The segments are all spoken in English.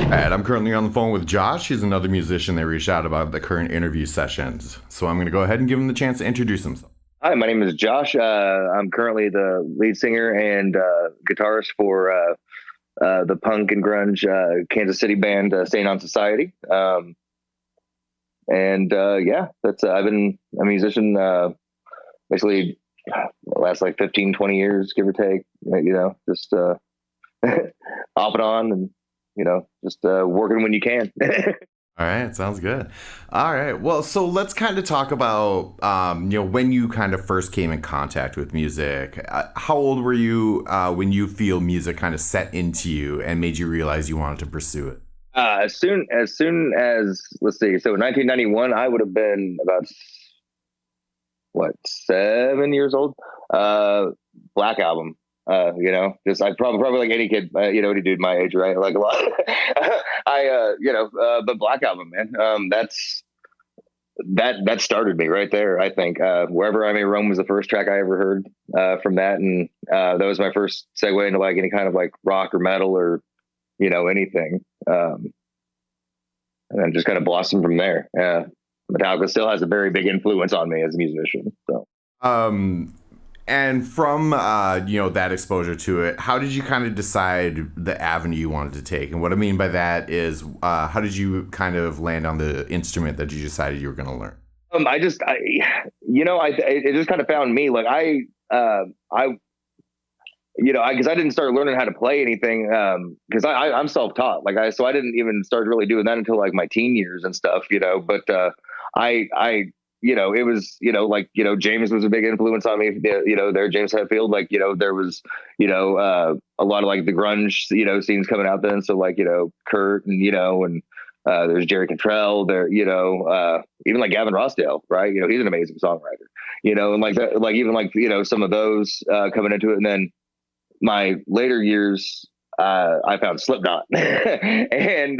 All right, I'm currently on the phone with Josh. He's another musician that reached out about the current interview sessions. So I'm going to go ahead and give him the chance to introduce himself. Hi, my name is Josh. I'm currently the lead singer and guitarist for the punk and grunge Kansas City band Staying on Society. Yeah, that's I've been a musician basically the last like 15, 20 years, give or take. Just off and on, and just working when you can. All right, sounds good. All right, well, so let's kind of talk about, when you kind of first came in contact with music. How old were you when you feel music kind of set into you and made you realize you wanted to pursue it? As let's see, so in 1991, I would have been about what 7 years old. Black Album. Just I probably like any kid, any dude my age, right? Like a lot. But Black Album, man. That started me right there. I think Wherever I May Roam was the first track I ever heard from that, and that was my first segue into like any kind of like rock or metal or anything. And then just kind of blossomed from there. Metallica still has a very big influence on me as a musician. So. Um, and from that exposure to it, how did you kind of decide the avenue you wanted to take? And what I mean by that is, how did you kind of land on the instrument that you decided you were going to learn? It just kind of found me. Like because I didn't start learning how to play anything because I'm self-taught. So I didn't even start really doing that until like my teen years and stuff. But it was James was a big influence on me. There James Hetfield. There was a lot of like the grunge scenes coming out then. So Kurt and there's Jerry Cantrell there, even like Gavin Rossdale, right? He's an amazing songwriter, and like that, like even like, some of those coming into it. And then my later years, I found Slipknot and,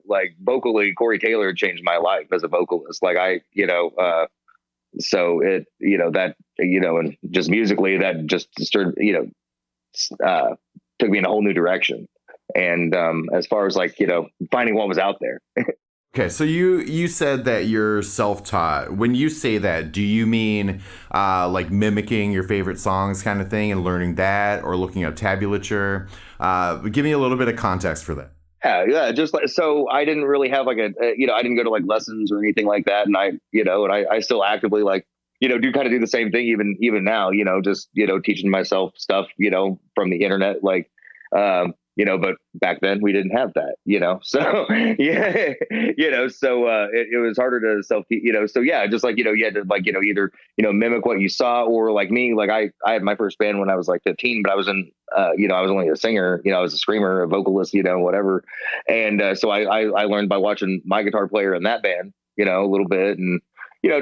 like vocally Corey Taylor changed my life as a vocalist. So it, and just musically that just started, took me in a whole new direction. And as far as like finding what was out there. Okay, so you said that you're self-taught. When you say that, do you mean like mimicking your favorite songs kind of thing and learning that, or looking up tablature? Give me a little bit of context for that. Yeah. Just like, so I didn't really have like I didn't go to like lessons or anything like that. And I still actively like, do kind of do the same thing even now, just, teaching myself stuff, from the internet, like, but back then we didn't have that, so yeah, it was harder to so yeah, just like, you had to like, either, mimic what you saw, or like me, like I had my first band when I was like 15, but I was in, I was only a singer, I was a screamer, a vocalist, whatever. And so I learned by watching my guitar player in that band, a little bit. And,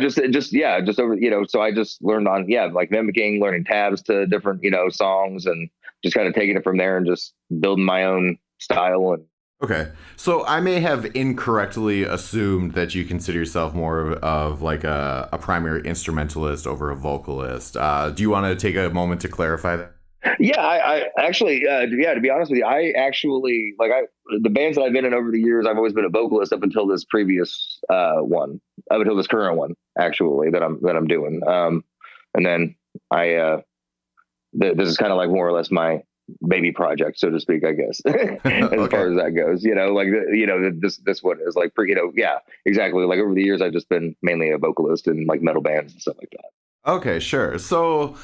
just over, so I just learned on, like mimicking, learning tabs to different, songs, and just kind of taking it from there and just building my own style. And Okay, so I may have incorrectly assumed that you consider yourself more of like a primary instrumentalist over a vocalist. Do you want to take a moment to clarify that? yeah, I actually, to be honest with you, I actually the bands that I've been in over the years, I've always been a vocalist up until this previous up until this current one, actually, that I'm doing. And then this is kind of like more or less my baby project, so to speak, I guess, as far as that goes. This one is like, yeah, exactly. Like over the years, I've just been mainly a vocalist in like metal bands and stuff like that. Okay, sure. So,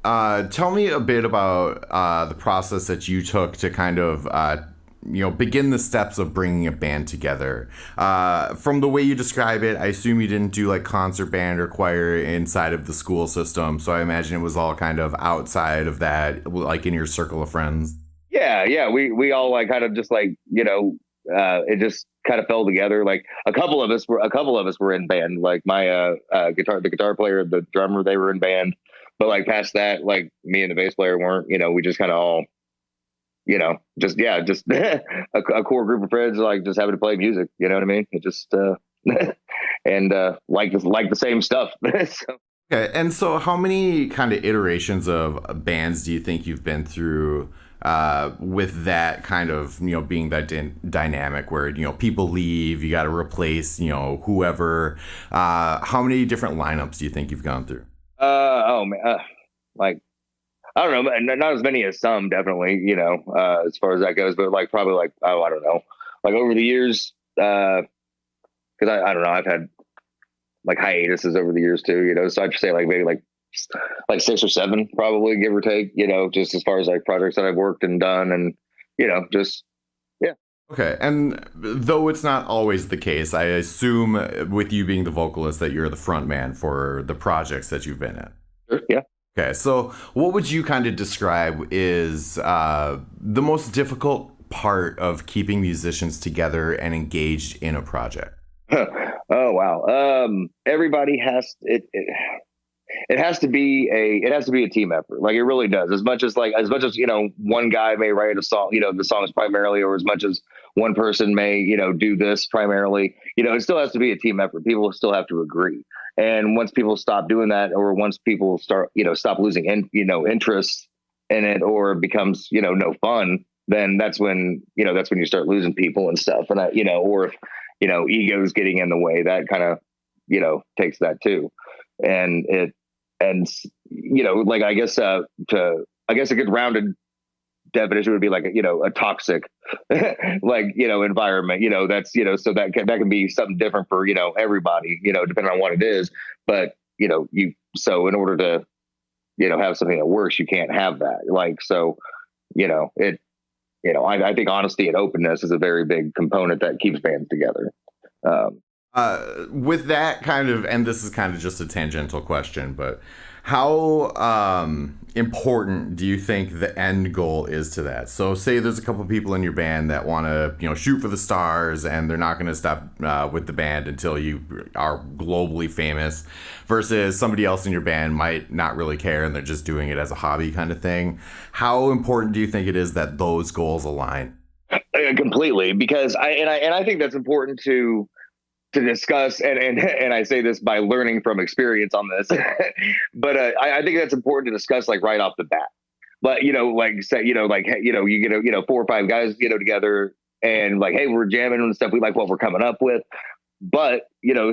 tell me a bit about the process that you took to kind of begin the steps of bringing a band together. From the way you describe it, I assume you didn't do like concert band or choir inside of the school system. So I imagine it was all kind of outside of that, like in your circle of friends. Yeah. We all like kind of just like, it just kind of fell together. Like a couple of us were in band. Like my the guitar player, the drummer, they were in band. But like past that, like me and the bass player weren't. We just kind of all just a core group of friends, like just having to play music. You know what I mean? It just and like the same stuff. So. Okay, and so how many kind of iterations of bands do you think you've been through with that kind of being that dynamic where people leave, you got to replace whoever. How many different lineups do you think you've gone through? Oh man, like I don't know, not as many as some, definitely, as far as that goes, but like probably like, oh, I don't know, like over the years, because I don't know, I've had like hiatuses over the years too, so I'd say like maybe like six or seven, probably, give or take, just as far as like projects that I've worked and done, and just yeah. Okay, and though it's not always the case, I assume with you being the vocalist that you're the front man for the projects that you've been in. Sure, yeah. Okay, so what would you kind of describe is the most difficult part of keeping musicians together and engaged in a project? Oh wow. Everybody has it has to be a team effort. Like it really does. As much as one guy may write a song, the songs primarily, or as much as one person may do this primarily, it still has to be a team effort. People still have to agree. And once people stop doing that, or once people start stop losing interest in it, or it becomes no fun, then that's when you start losing people and stuff. And or if egos getting in the way, that kind of takes that too. And it and like I guess a good rounded definition would be like a toxic like environment, that's so that can be something different for everybody, depending on what it is. But you so in order to have something that works, you can't have that, like, so it I think honesty and openness is a very big component that keeps bands together. um With that kind of, and this is kind of just a tangential question, but how important do you think the end goal is to that? So, say there's a couple of people in your band that want to, shoot for the stars, and they're not going to stop with the band until you are globally famous, versus somebody else in your band might not really care and they're just doing it as a hobby kind of thing. How important do you think it is that those goals align? Completely, because I think that's important to discuss, and I say this by learning from experience on this, but I think that's important to discuss, like, right off the bat. But like, say, like, hey, you get four or five guys together, and like, hey, we're jamming and stuff, we like what we're coming up with. But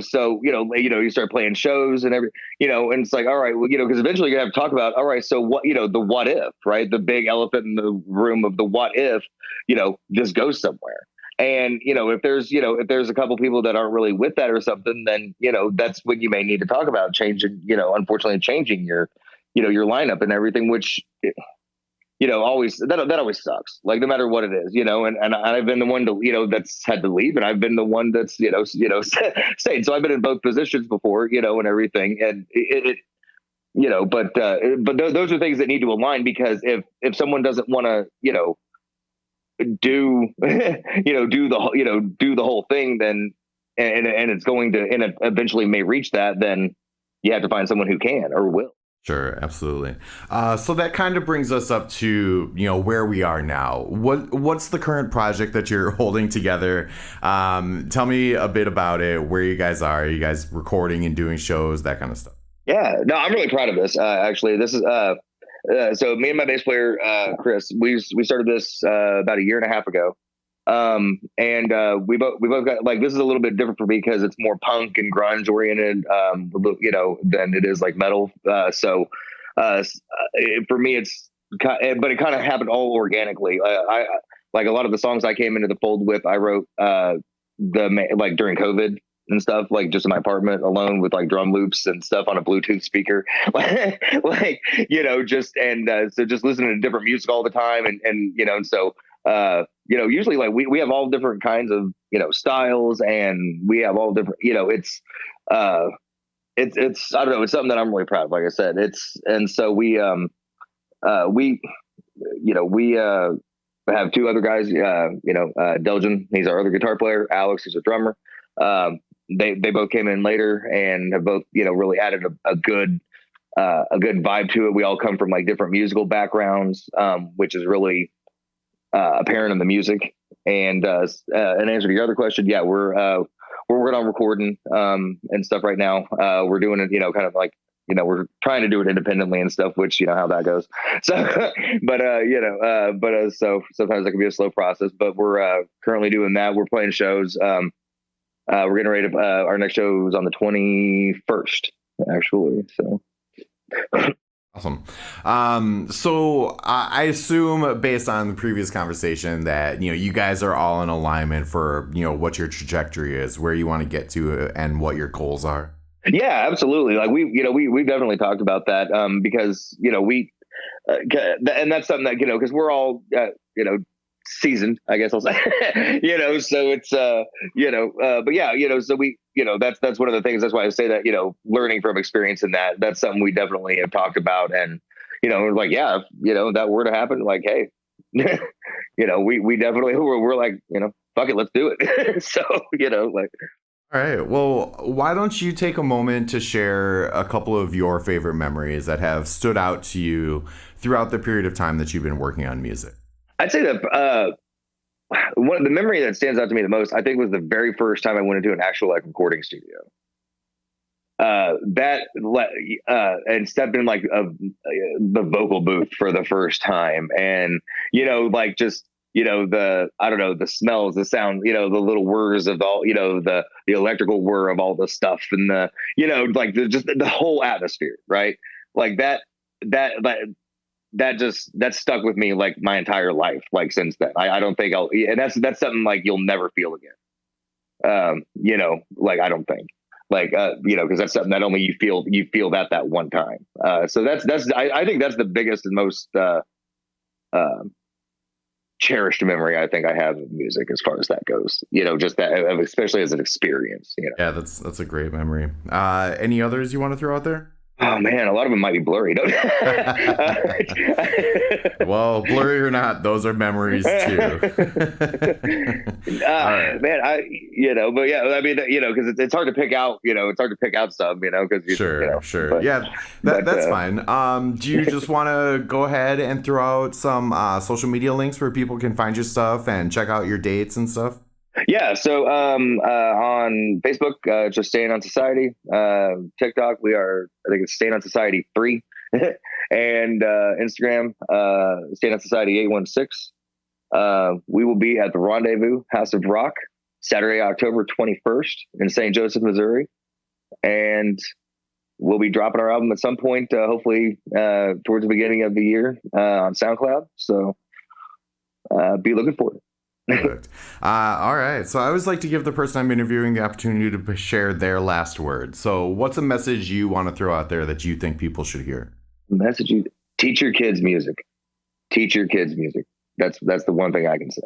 so you start playing shows and and it's like, all right, well, because eventually you're gonna have to talk about, all right, so what, the what if, right, the big elephant in the room of the what if this goes somewhere. And if there's a couple people that aren't really with that or something, then that's when you may need to talk about changing, unfortunately changing your your lineup and everything, which always, that always sucks. Like, no matter what it is, and I've been the one to, that's had to leave, and I've been the one that's, stayed. So I've been in both positions before, and everything. And those are things that need to align, because if someone doesn't want to, do, do the whole thing, then, and it's going to, and it eventually may reach that, then you have to find someone who can or will. Sure, absolutely. So that kind of brings us up to where we are now. What's the current project that you're holding together? Tell me a bit about it. Where you guys are? You guys recording and doing shows, that kind of stuff? Yeah, no, I'm really proud of this. Actually, this is so me and my bass player Chris, we started this about a year and a half ago. And we both got, like, this is a little bit different for me because it's more punk and grunge oriented, than it is like metal. For me, but it kind of happened all organically. I like a lot of the songs I came into the fold with, I wrote like during COVID and stuff, like just in my apartment alone with like drum loops and stuff on a Bluetooth speaker, like, just, and so just listening to different music all the time, and so usually, like, we have all different kinds of styles, and we have all different, uh it's I don't know, it's something that I'm really proud of. Like I said, it's, and so we we have two other guys, Delgin, he's our other guitar player, Alex, he's a drummer. They both came in later and have both really added a good vibe to it. We all come from like different musical backgrounds, which is really apparent in the music. And in answer to your other question, yeah, we're working on recording and stuff right now. We're doing it, kind of like we're trying to do it independently and stuff, which, how that goes. So, so sometimes it can be a slow process, but we're currently doing that. We're playing shows. We're getting ready to, our next show is on the 21st, actually. So. Awesome. So I assume based on the previous conversation that, you guys are all in alignment for, what your trajectory is, where you want to get to and what your goals are. Yeah, absolutely. Like we've definitely talked about that, because, and that's something that, because we're all, seasoned, I guess I'll say, so it's, but yeah, so we, that's one of the things. That's why I say that, learning from experience in that's something we definitely have talked about. And, like, yeah, if, that were to happen, like, hey, we definitely, we're like, fuck it, let's do it. So, like. All right. Well, why don't you take a moment to share a couple of your favorite memories that have stood out to you throughout the period of time that you've been working on music? I'd say that one of the memory that stands out to me the most, I think, was the very first time I went into an actual like recording studio. And stepped in like the vocal booth for the first time, and like just the, I don't know, the smells, the sound, the little whirs of all, the electrical whir of all the stuff, and the like just the whole atmosphere, right? Like that stuck with me like my entire life. Like since then, I don't think and that's something like you'll never feel again. Like I don't think like, cause that's something that only you feel that one time. So I think that's the biggest and most, cherished memory I think I have of music as far as that goes, just that, especially as an experience, Yeah, that's a great memory. Any others you want to throw out there? Oh man, a lot of them might be blurry. Well, blurry or not, those are memories too. Right. Man, but yeah, I mean, because it's hard to pick out, it's hard to pick out stuff, because Sure. But, yeah, that's fine. Do you just want to go ahead and throw out some social media links where people can find your stuff and check out your dates and stuff? Yeah, so on Facebook, just Staying on Society. TikTok, I think it's Staying on Society 3. And Instagram, Staying on Society 816. We will be at the Rendezvous House of Rock Saturday, October 21st in St. Joseph, Missouri. And we'll be dropping our album at some point, hopefully towards the beginning of the year on SoundCloud. So be looking for it. Perfect. All right. So I always like to give the person I'm interviewing the opportunity to share their last word. So what's a message you want to throw out there that you think people should hear? Teach your kids music. Teach your kids music. That's the one thing I can say.